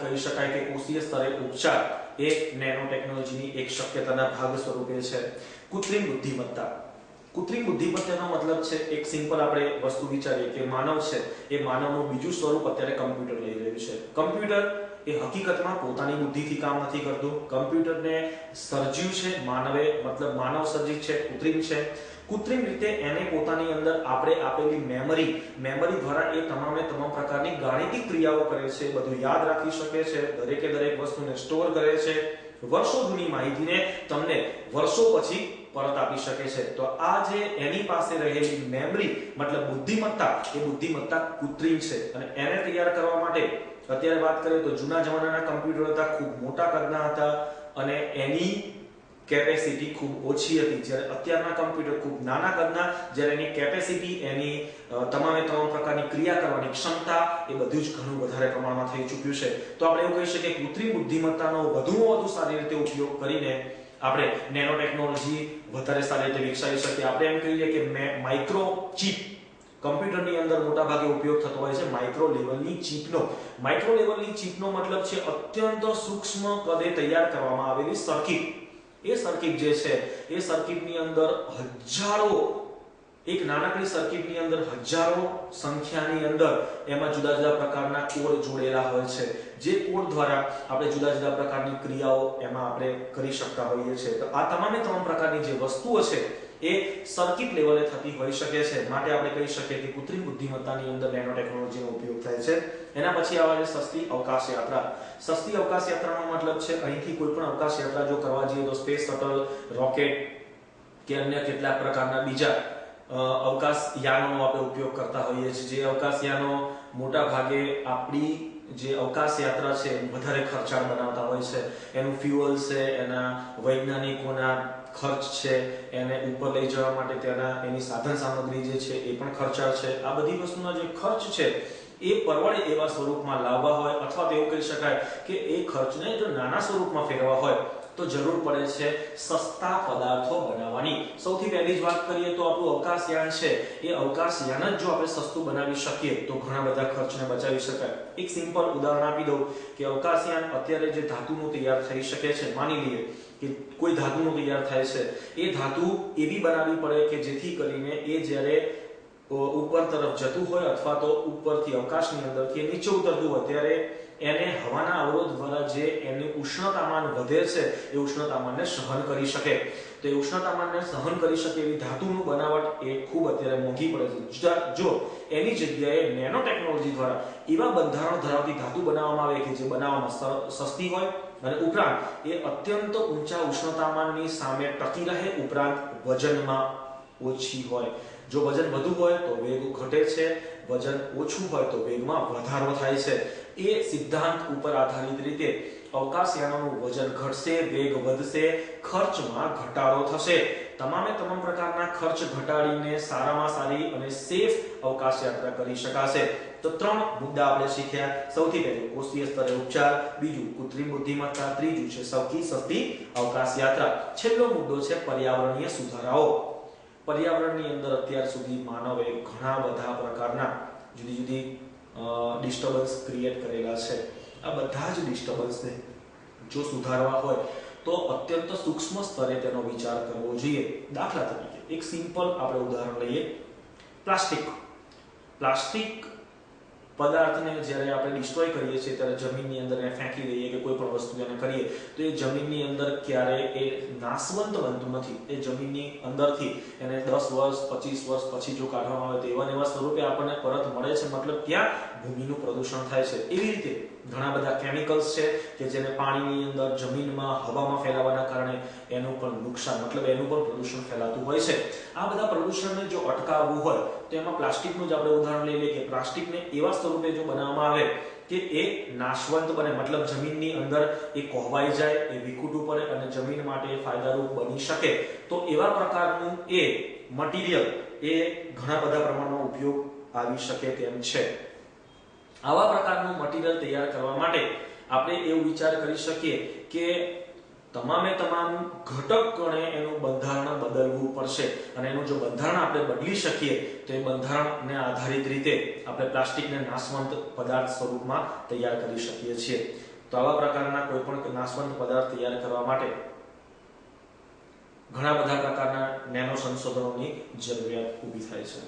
કહી શકાય કે કોષીય સ્તરે ઉપચાર એ નેનો ટેકનોલોજીની એક શક્યતાના ભાગ સ્વરૂપે છે. કૃત્રિમ બુદ્ધિમત્તા. કૃત્રિમ બુદ્ધિમત્તાનો મતલબ છે એક સિમ્પલ આપણે વસ્તુ વિચારીએ કે માનવ છે એ માનવનું બીજું સ્વરૂપ અત્યારે કમ્પ્યુટર લઈ રહ્યું છે. કમ્પ્યુટર એ હકીકતમાં પોતાની બુદ્ધિથી કામ નથી કરતું. કમ્પ્યુટરને સર્જ્યું છે માનવે, મતલબ માનવ સર્જિત છે, કૃત્રિમ છે. કૃત્રિમ રીતે એને પોતાની અંદર આપણે આપેલી મેમરી દ્વારા એ તમામે તમામ પ્રકારની ગાણિતિક ક્રિયાઓ કરે છે, બધું યાદ રાખી શકે છે, દરેકે દરેક વસ્તુને સ્ટોર કરે છે, વર્ષો જૂની માહિતીને તમને વર્ષો પછી પરત આપી શકે છે. તો આ જે એની પાસે રહેલી મેમરી મતલબ બુદ્ધિમત્તા, એ બુદ્ધિમત્તા કૃત્રિમ છે. અને એને તૈયાર કરવા માટે અત્યારે વાત કરીએ તો જૂના જમાનાના કમ્પ્યુટર હતા, ખૂબ મોટા કદના હતા અને એની કેપેસિટી ખૂબ ઓછી હતી. જ્યારે અત્યારના કમ્પ્યુટર ખૂબ નાના કદના, જ્યારે એની કેપેસિટી, એની તમામે તમામ પ્રકારની ક્રિયા કરવાની ક્ષમતા એ બધું જ ઘણું વધારે પ્રમાણમાં થઈ ચૂક્યું છે. તો આપણે એવું કહી શકીએ કે કૃત્રિમ બુદ્ધિમત્તાનો વધુમાં વધુ સારી રીતે ઉપયોગ કરીને આપણે નેનો ટેકનોલોજી વધારે સારી રીતે વિકસાવી શકીએ. આપણે એમ કહીએ કે માઇક્રો ચિપ કમ્પ્યુટરની અંદર મોટા ભાગે ઉપયોગ થતો હોય છે માઇક્રો લેવલની ચિપનો. માઇક્રો લેવલની ચિપનો મતલબ છે અત્યંત સૂક્ષ્મ કદે તૈયાર કરવામાં આવેલી સર્કિટ. એ સર્કિટ જે છે એ સર્કિટની અંદર હજારો, એક નાનકડી સર્કિટની અંદર હજારો સંખ્યાની અંદર એમાં જુદા જુદા પ્રકારના કોડ જોડેલા હોય છે. જે કોડ દ્વારા આપણે જુદા જુદા પ્રકારની ક્રિયાઓ એમાં આપણે કરી શકતા હોઈએ છીએ. તો આ તમામે તમામ પ્રકારની જે વસ્તુઓ છે એ સર્કિટ લેવલે થતી હોઈ શકે છે. માટે આપણે કહી શકીએ કે કૃત્રિમ બુદ્ધિમત્તાની અંદર નેનો ટેકનોલોજીનો ઉપયોગ થાય છે. એના પછી આવે છે સસ્તી અવકાશ યાત્રા. સસ્તી અવકાશ યાત્રાનો મતલબ છે અહીંથી કોઈ પણ અવકાશ યાત્રા જો કરવા જઈએ તો સ્પેસ શટલ, રોકેટ કે અન્ય કેટલાક પ્રકારના બીજા અવકાશ યાનોનો આપણે ઉપયોગ કરતા હોઈએ છીએ. જે અવકાશ યાનો મોટા ભાગે આપણી જે અવકાશ યાત્રા છે વધારે ખર્ચાળ બનાવતા હોય છે. એનું ફ્યુઅલ છે, એના વૈજ્ઞાનિકોના ખર્ચ છે, એને ઉપર લઈ જવા માટે એની સાધન સામગ્રી જે છે એ પણ ખર્ચાળ છે. આ બધી વસ્તુના જે ખર્ચ છે એ પરવડે એવા સ્વરૂપમાં લાવવા હોય અથવા તો એવું કહી શકાય કે એ ખર્ચને જો નાના સ્વરૂપમાં ફેરવા હોય તો જરૂર પડે છે સસ્તા પદાર્થો બનાવવાની. સૌથી પહેલી જ વાત કરીએ તો આપણું અવકાશયાન છે એ અવકાશયાન જ જો આપણે સસ્તું બનાવી શકીએ તો ઘણા બધા ખર્ચને બચાવી શકાય. એક સિમ્પલ ઉદાહરણ આપી દઉં કે અવકાશયાન અત્યારે જે ધાતુનું તૈયાર થઈ શકે છે, માની લઈએ કે કોઈ ધાતુનું તૈયાર થાય છે, એ ધાતુ એવી બનાવવી પડે કે જેથી કરીને એ જ્યારે ઉપર તરફ જતું હોય અથવા તો ઉપરથી અવકાશની અંદરથી નીચે ઉતરતું હોય ત્યારે એને હવાના અવરોધ દ્વારા જે એનું ઉષ્ણતામાન વધે છે એ ઉષ્ણતામાનને સહન કરી શકે. તો એ ઉષ્ણતામાનને સહન કરી શકે એવી ધાતુનું બનાવટ એ ખૂબ અત્યારે મોંઘી પડે છે. જો એની જગ્યાએ નેનો ટેકનોલોજી દ્વારા એવા બંધારણ ધરાવતી ધાતુ બનાવવામાં આવે કે જે બનાવવામાં સસ્તી હોય અને ઉપરાંત એ અત્યંત ઊંચા ઉષ્ણતામાનની સામે ટકી રહે, ઉપરાંત વજનમાં ઓછી હોય. જો વજન વધુ હોય તો વેગ ઘટે છે, વજન ઓછું હોય તો વેગમાં વધારો થાય છે. એ સિદ્ધાંત ઉપર આધારિત રીતે અવકાશયાનોનું વજન ઘટશે, વેગ વધશે, ખર્ચમાં ઘટાડો થશે. તમામે તમામ પ્રકારના ખર્ચ ઘટાડીને સારામાં સારી અને સેફ અવકાશ યાત્રા કરી શકાશે. તો 3 મુદ્દા આપણે શીખ્યા. સૌથી પહેલું કોષીય સ્તરે ઉપચાર, બીજું કૃત્રિમ બુદ્ધિમત્તા, ત્રીજું છે સૌથી સસ્તી અવકાશ યાત્રા. છેલ્લો મુદ્દો છે પર્યાવરણીય સુધારાઓ. પર્યાવરણની અંદર અત્યાર સુધી માનવે ઘણા બધા પ્રકારના જુદી જુદી ડિસ્ટર્બન્સ ક્રિએટ કરેલા છે. આ બધા જ ડિસ્ટર્બન્સને જો સુધારવા હોય તો અત્યંત સૂક્ષ્મ સ્તરે તેનો વિચાર કરવો જોઈએ. દાખલા તરીકે એક સિમ્પલ આપણે ઉદાહરણ લઈએ. પ્લાસ્ટિક પદાર્થને જ્યારે આપણે ડિસ્ટ્રોય કરીએ છીએ ત્યારે જમીનની અંદર એને ફેંકી દઈએ કે કોઈ પણ વસ્તુ એને કરીએ તો એ જમીનની અંદર ક્યારે એ નાશવંત બનતું નથી. એ જમીનની અંદરથી એને 10 વર્ષ 25 વર્ષ પછી જો કાઢવામાં આવે તો એવા સ્વરૂપે આપણને પરત મળે છે. મતલબ ત્યાં ભૂમિનું પ્રદૂષણ થાય છે. એવી રીતે ઘણા બધા કેમિકલ્સ છે કે જેને પાણીની અંદર, જમીનમાં, હવામાં ફેલાવાના કારણે એનું પણ નુકસાન, મતલબ એનું પણ પ્રદૂષણ ફેલાતું હોય છે. આ બધા પ્રદૂષણને જો અટકાવવું હોય તો એમાં પ્લાસ્ટિકનું જ આપણે ઉદાહરણ લઈ લઈએ કે પ્લાસ્ટિકને એવા સ્વરૂપે જો બનાવવામાં આવે કે એ નાશવંત બને, મતલબ જમીનની અંદર એ કોહવાઈ જાય, એ વિખૂટું પડે અને જમીન માટે ફાયદારૂપ બની શકે, તો એવા પ્રકારનું એ મટીરીયલ એ ઘણા બધા પ્રમાણમાં ઉપયોગ આવી શકે તેમ છે. આવા પ્રકારનું મટીરીયલ તૈયાર કરવા માટે આપણે એવું વિચાર કરી શકીએ કે તમામે તમામ ઘટકને એનું બંધારણ બદલવું પડશે અને એનું જો બંધારણ આપણે બદલી શકીએ તો એ બંધારણને આધારિત રીતે આપણે પ્લાસ્ટિકને નાશવંત પદાર્થ સ્વરૂપમાં તૈયાર કરી શકીએ છીએ. તો આવા પ્રકારના કોઈ પણ નાશવંત પદાર્થ તૈયાર કરવા માટે ઘણા બધા પ્રકારના નેનો સંશોધનોની જરૂરિયાત ઊભી થાય છે.